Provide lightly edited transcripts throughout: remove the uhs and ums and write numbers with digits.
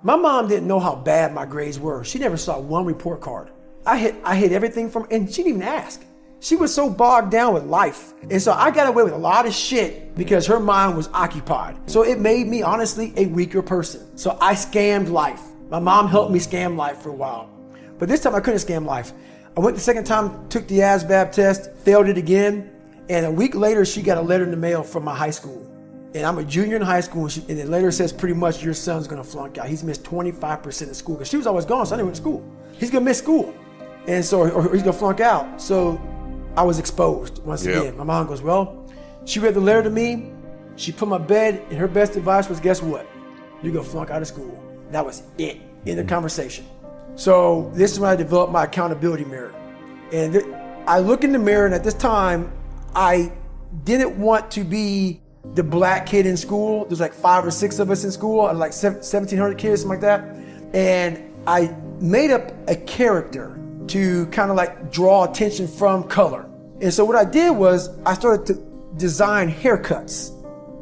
My mom didn't know how bad my grades were. She never saw one report card. I hit everything from, and she didn't even ask. She was so bogged down with life. And so I got away with a lot of shit because her mind was occupied. So it made me, honestly, a weaker person. So I scammed life. My mom helped me scam life for a while. But this time I couldn't scam life. I went the second time, took the ASVAB test, failed it again. And a week later, she got a letter in the mail from my high school. And I'm a junior in high school, and the letter says pretty much your son's gonna flunk out. He's missed 25% of school, because she was always gone, so I didn't went to school. He's gonna miss school. And so, or he's gonna flunk out. So I was exposed once again. My mom goes, well, she read the letter to me, she put my bed, and her best advice was, guess what? You're gonna flunk out of school. That was it in the conversation. So this is when I developed my accountability mirror. And I look in the mirror, and at this time, I didn't want to be the black kid in school. There's like 5 or 6 of us in school, like 1,700 kids, something like that. And I made up a character to kind of like draw attention from color. And so what I did was I started to design haircuts.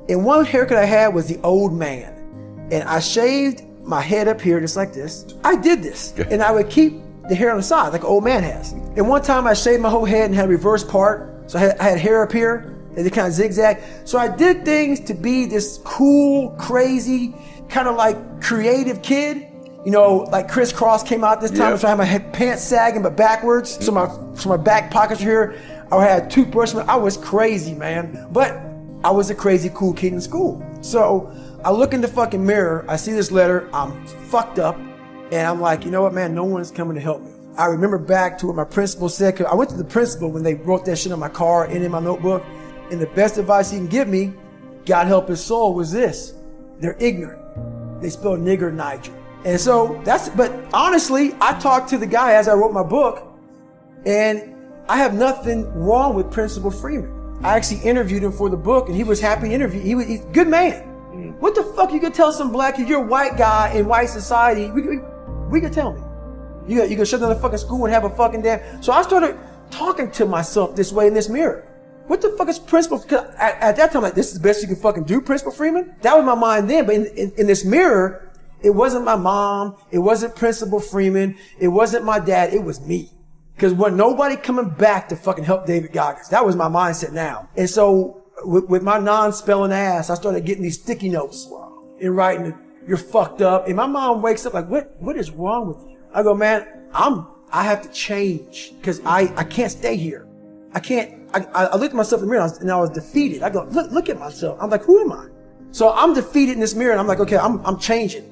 And one haircut I had was the old man. And I shaved my head up here just like this. I did this. And I would keep the hair on the side like an old man has. And one time I shaved my whole head and had a reverse part. So I had hair up here and it kind of zigzag. So I did things to be this cool, crazy, kind of like creative kid. You know, like Criss Cross came out this time, so I had my pants sagging but backwards. So my back pockets are here. I had a toothbrush. I was crazy, man. But I was a crazy cool kid in school. So I look in the fucking mirror, I see this letter, I'm fucked up, and I'm like, you know what, man, no one's coming to help me. I remember back to what my principal said, 'cause I went to the principal when they wrote that shit on my car and in my notebook, and the best advice he can give me, God help his soul, was this: they're ignorant. They spell nigger Niger. And so but honestly, I talked to the guy as I wrote my book, and I have nothing wrong with Principal Freeman. I actually interviewed him for the book, and he was happy to interview. He's a good man. What the fuck you could tell some black kid, you're a white guy in white society, we could tell me. You could shut down the fucking school and have a fucking damn. So I started talking to myself this way in this mirror. What the fuck is Principal? Cause at that time, like, this is the best you can fucking do, Principal Freeman? That was my mind then, but in this mirror, it wasn't my mom, it wasn't Principal Freeman, it wasn't my dad, it was me. Because when nobody coming back to fucking help David Goggins, that was my mindset now. And so with my non-spelling ass, I started getting these sticky notes and writing, you're fucked up. And my mom wakes up like, what is wrong with you? I go, man, I have to change because I can't stay here. I looked at myself in the mirror and I was defeated. I go, look at myself. I'm like, who am I? So I'm defeated in this mirror and I'm like, okay, I'm changing.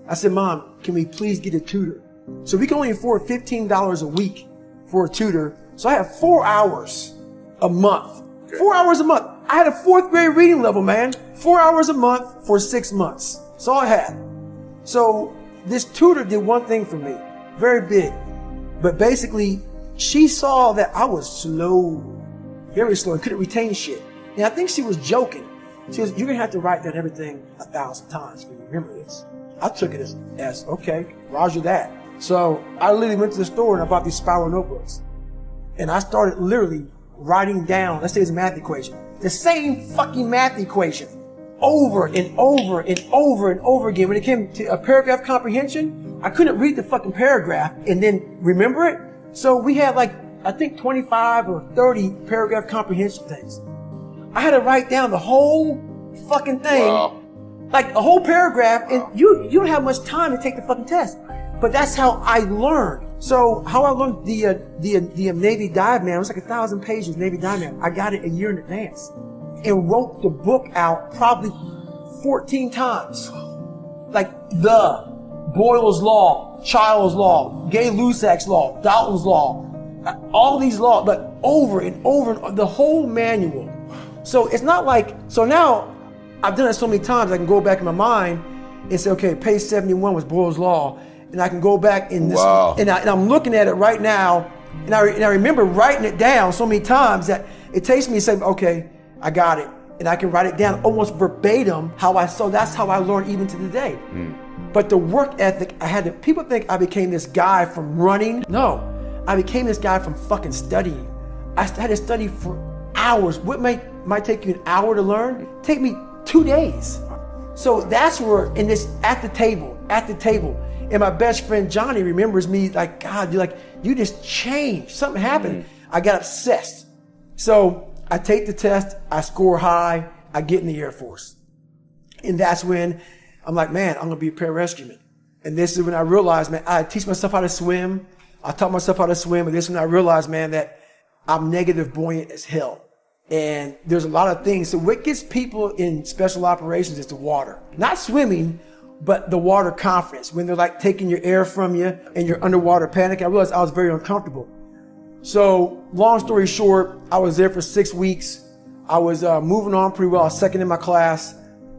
I said, Mom, can we please get a tutor? So we can only afford $15 a week for a tutor. So I have 4 hours a month. 4 hours a month. I had a 4th grade reading level, man. 4 hours a month for 6 months. That's all I had. So this tutor did one thing for me, very big. But basically, she saw that I was slow, very slow, and couldn't retain shit. And I think she was joking. She goes, you're going to have to write down everything 1,000 times for you to remember this. I took it as okay, roger that. So I literally went to the store and I bought these spiral notebooks. And I started literally writing down, let's say it's a math equation, the same fucking math equation over and over and over and over again. When it came to a paragraph comprehension, I couldn't read the fucking paragraph and then remember it. So we had like, I think 25 or 30 paragraph comprehension things. I had to write down the whole fucking thing. Wow. Like a whole paragraph, and you don't have much time to take the fucking test. But that's how I learned. So how I learned the Navy Dive Man, it was like 1,000 pages, Navy Dive Man. I got it a year in advance and wrote the book out probably 14 times. Like the Boyle's Law, Child's Law, Gay-Lussac's Law, Dalton's Law, all these laws, but over and over, the whole manual. So it's not like, so now I've done it so many times, I can go back in my mind and say, okay, page 71 was Boyle's Law. And I can go back in this, and I'm looking at it right now, and I remember writing it down so many times that it takes me to say, okay, I got it. And I can write it down almost verbatim so that's how I learned even to today. But the work ethic, people think I became this guy from running. No, I became this guy from fucking studying. I had to study for hours. What might take you an hour to learn, take me 2 days. So that's where, at the table, at the table. And my best friend Johnny remembers me like, God, you just changed. Something happened. I got obsessed. So I take the test, I score high, I get in the Air Force. And that's when I'm like, man, I'm gonna be a pararescueman. And this is when I realized, man, I teach myself how to swim. I taught myself how to swim. And this is when I realized, man, that I'm negative buoyant as hell. And there's a lot of things. So what gets people in special operations is the water. Not swimming, but the water confidence. When they're like taking your air from you and you're underwater panicking, I realized I was very uncomfortable. So long story short, I was there for 6 weeks. I was moving on pretty well. I was second in my class.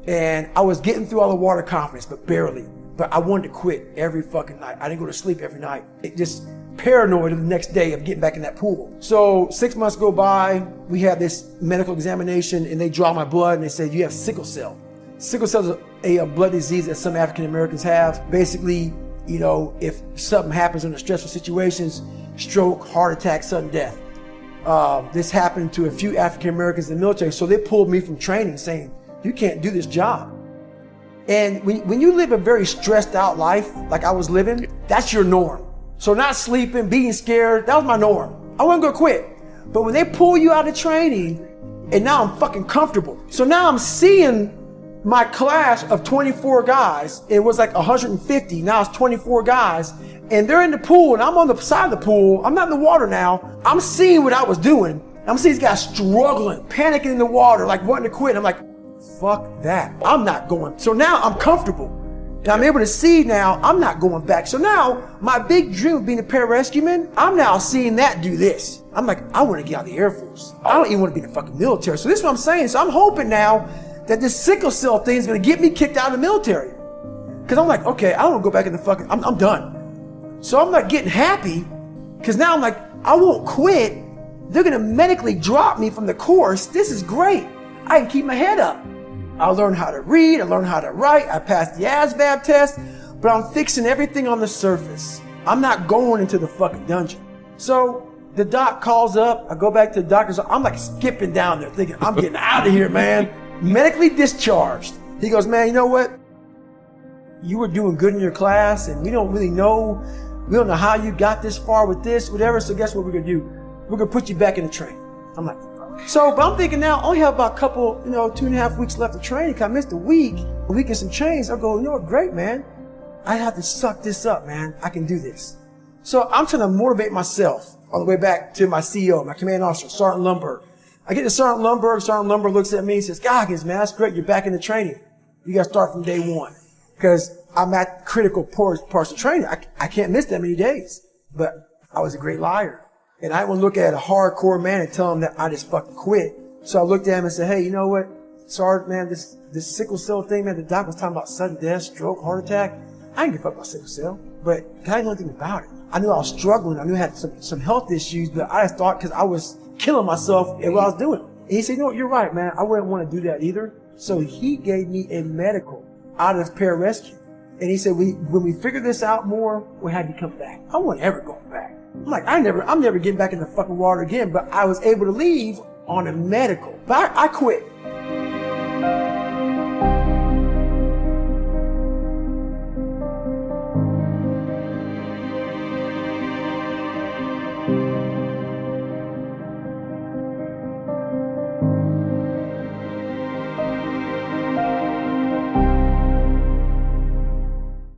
And I was getting through all the water confidence, but barely. But I wanted to quit every fucking night. I didn't go to sleep every night. It just paranoid of the next day of getting back in that pool. So 6 months go by, we have this medical examination and they draw my blood and they say, you have sickle cell. Sickle cell is a blood disease that some African Americans have. Basically, you know, if something happens under stressful situations, stroke, heart attack, sudden death. This happened to a few African Americans in the military. So they pulled me from training saying, you can't do this job. And when you live a very stressed out life, like I was living, that's your norm. So not sleeping, being scared, that was my norm. I wasn't gonna quit. But when they pull you out of training, and now I'm fucking comfortable. So now I'm seeing my class of 24 guys, it was like 150, now it's 24 guys, and they're in the pool, and I'm on the side of the pool, I'm not in the water now, I'm seeing what I was doing. I'm seeing these guys struggling, panicking in the water, like wanting to quit. I'm like, fuck that. I'm not going. So now I'm comfortable. And I'm able to see now I'm not going back. So now my big dream of being a pararescueman, I'm now seeing that do this. I'm like, I want to get out of the Air Force. I don't even want to be in the fucking military. So this is what I'm saying. So I'm hoping now that this sickle cell thing is going to get me kicked out of the military. Because I'm like, okay, I don't want to go back in the fucking, I'm done. So I'm not getting happy because now I'm like, I won't quit. They're going to medically drop me from the course. This is great. I can keep my head up. I learned how to read, I learned how to write, I passed the ASVAB test, but I'm fixing everything on the surface. I'm not going into the fucking dungeon. So the doc calls up, I go back to the doctor's, I'm like skipping down there thinking, I'm getting out of here, man. Medically discharged. He goes, man, you know what? You were doing good in your class and we don't know how you got this far with this, whatever, so guess what we're gonna do? We're gonna put you back in the train. I'm like, so, but I'm thinking now, I only have about a couple, 2.5 weeks left of training. Cause I missed a week and some change. I go, you know what, great, man. I have to suck this up, man. I can do this. So I'm trying to motivate myself on the way back to my CEO, my command officer, Sergeant Lundberg. I get to Sergeant Lundberg. Sergeant Lundberg looks at me and says, Goggins, man, that's great. You're back in the training. You got to start from day one. Cause I'm at critical parts of training. I can't miss that many days. But I was a great liar. And I didn't want to look at a hardcore man and tell him that I just fucking quit. So I looked at him and said, hey, you know what? Sergeant, man, this sickle cell thing, man, the doc was talking about sudden death, stroke, heart attack. I didn't give a fuck about sickle cell, but I didn't know anything about it. I knew I was struggling. I knew I had some health issues, but I just thought because I was killing myself at what I was doing. And he said, you know what, you're right, man. I wouldn't want to do that either. So he gave me a medical out of pararescue. And he said, when we figure this out more, we'll have you come back. I wasn't ever going back. I'm like, I'm never getting back in the fucking water again, but I was able to leave on a medical. But I quit.